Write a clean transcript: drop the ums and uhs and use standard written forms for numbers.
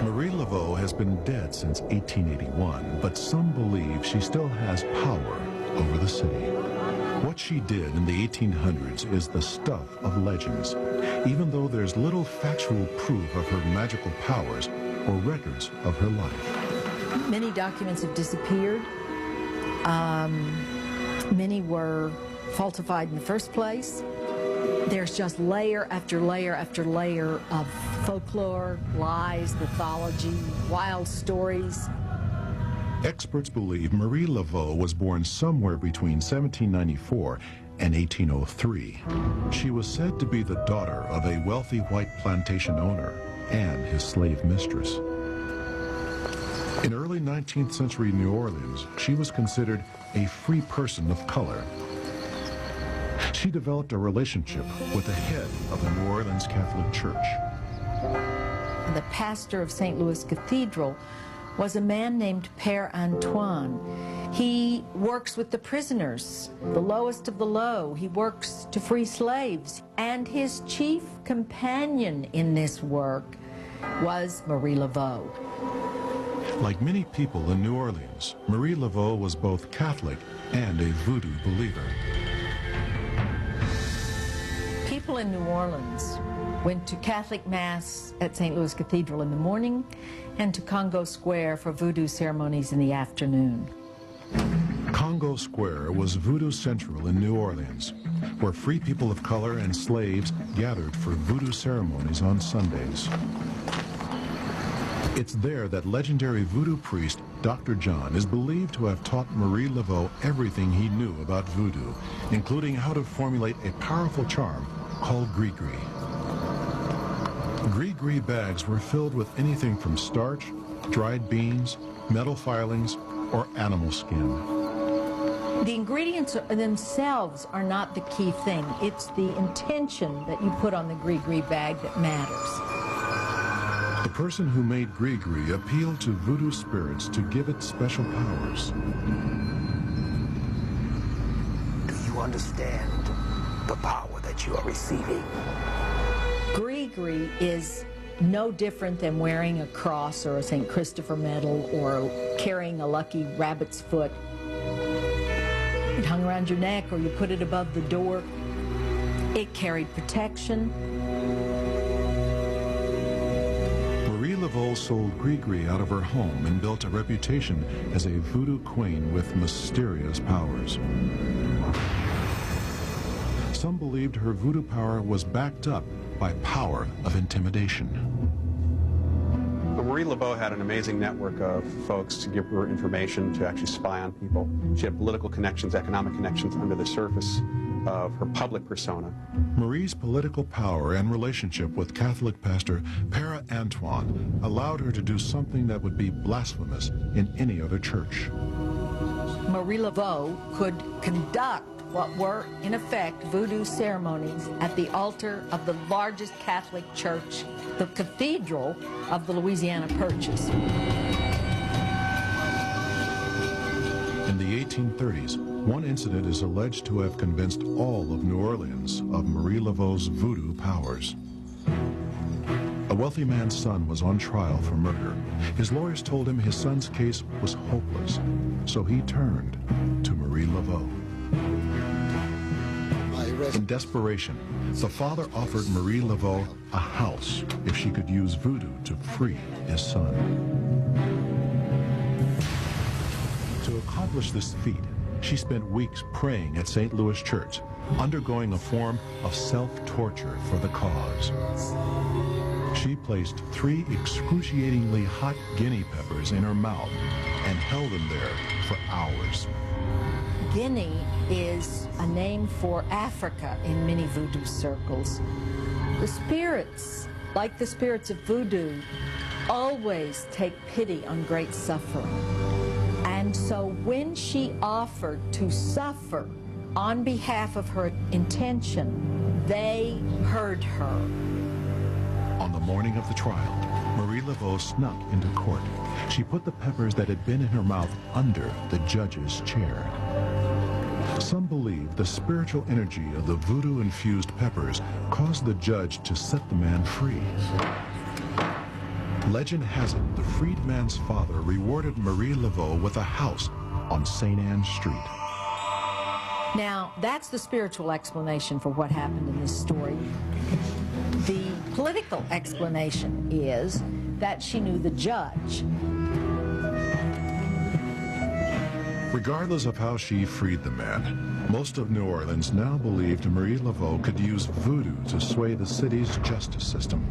Marie Laveau has been dead since 1881, but some believe she still has power over the city. What she did in the 1800s is the stuff of legends, even though there's little factual proof of her magical powers or records of her life. Many documents have disappeared. Many were falsified in the first place. There's just layer after layer after layer of folklore, lies, mythology, wild stories. Experts believe Marie Laveau was born somewhere between 1794 and 1803. She was said to be the daughter of a wealthy white plantation owner and his slave mistress. In early 19th century New Orleans, she was considered a free person of color. She developed a relationship with the head of the New Orleans Catholic Church. The pastor of St. Louis Cathedral was a man named Père Antoine. He works with the prisoners, the lowest of the low. He works to free slaves. And his chief companion in this work was Marie Laveau. Like many people in New Orleans, Marie Laveau was both Catholic and a voodoo believer. People in New Orleans went to Catholic Mass at St. Louis Cathedral in the morning and to Congo Square for voodoo ceremonies in the afternoon. Congo Square was voodoo central in New Orleans, where free people of color and slaves gathered for voodoo ceremonies on Sundays. It's there that legendary voodoo priest Dr. John is believed to have taught Marie Laveau everything he knew about voodoo, including how to formulate a powerful charm called gris-gris. Gris-gris bags were filled with anything from starch, dried beans, metal filings, or animal skin. The ingredients themselves are not the key thing. It's the intention that you put on the gris-gris bag that matters. The person who made gris-gris appealed to voodoo spirits to give it special powers. Do you understand the power that you are receiving? Gris-gris is no different than wearing a cross or a St. Christopher medal or carrying a lucky rabbit's foot. It hung around your neck or you put it above the door. It carried protection. Marie Laveau sold gris-gris out of her home and built a reputation as a voodoo queen with mysterious powers. Some believed her voodoo power was backed up by power of intimidation. Marie Laveau had an amazing network of folks to give her information, to actually spy on people. She had political connections, economic connections under the surface of her public persona. Marie's political power and relationship with Catholic pastor Père Antoine allowed her to do something that would be blasphemous in any other church. Marie Laveau could conduct what were, in effect, voodoo ceremonies at the altar of the largest Catholic church, the Cathedral of the Louisiana Purchase. In the 1830s, one incident is alleged to have convinced all of New Orleans of Marie Laveau's voodoo powers. A wealthy man's son was on trial for murder. His lawyers told him his son's case was hopeless, so he turned to Marie Laveau. In desperation, the father offered Marie Laveau a house if she could use voodoo to free his son. To accomplish this feat, she spent weeks praying at St. Louis Church, undergoing a form of self-torture for the cause. She placed 3 excruciatingly hot guinea peppers in her mouth and held them there for hours. Guinea is a name for Africa in many voodoo circles. The spirits, like the spirits of voodoo, always take pity on great suffering. And so when she offered to suffer on behalf of her intention, they heard her. On the morning of the trial, Marie Laveau snuck into court. She put the peppers that had been in her mouth under the judge's chair. Some believe the spiritual energy of the voodoo-infused peppers caused the judge to set the man free. Legend has it the freedman's father rewarded Marie Laveau with a house on St. Anne's Street. Now, that's the spiritual explanation for what happened in this story. The political explanation is that she knew the judge. Regardless of how she freed the man, most of New Orleans now believed Marie Laveau could use voodoo to sway the city's justice system.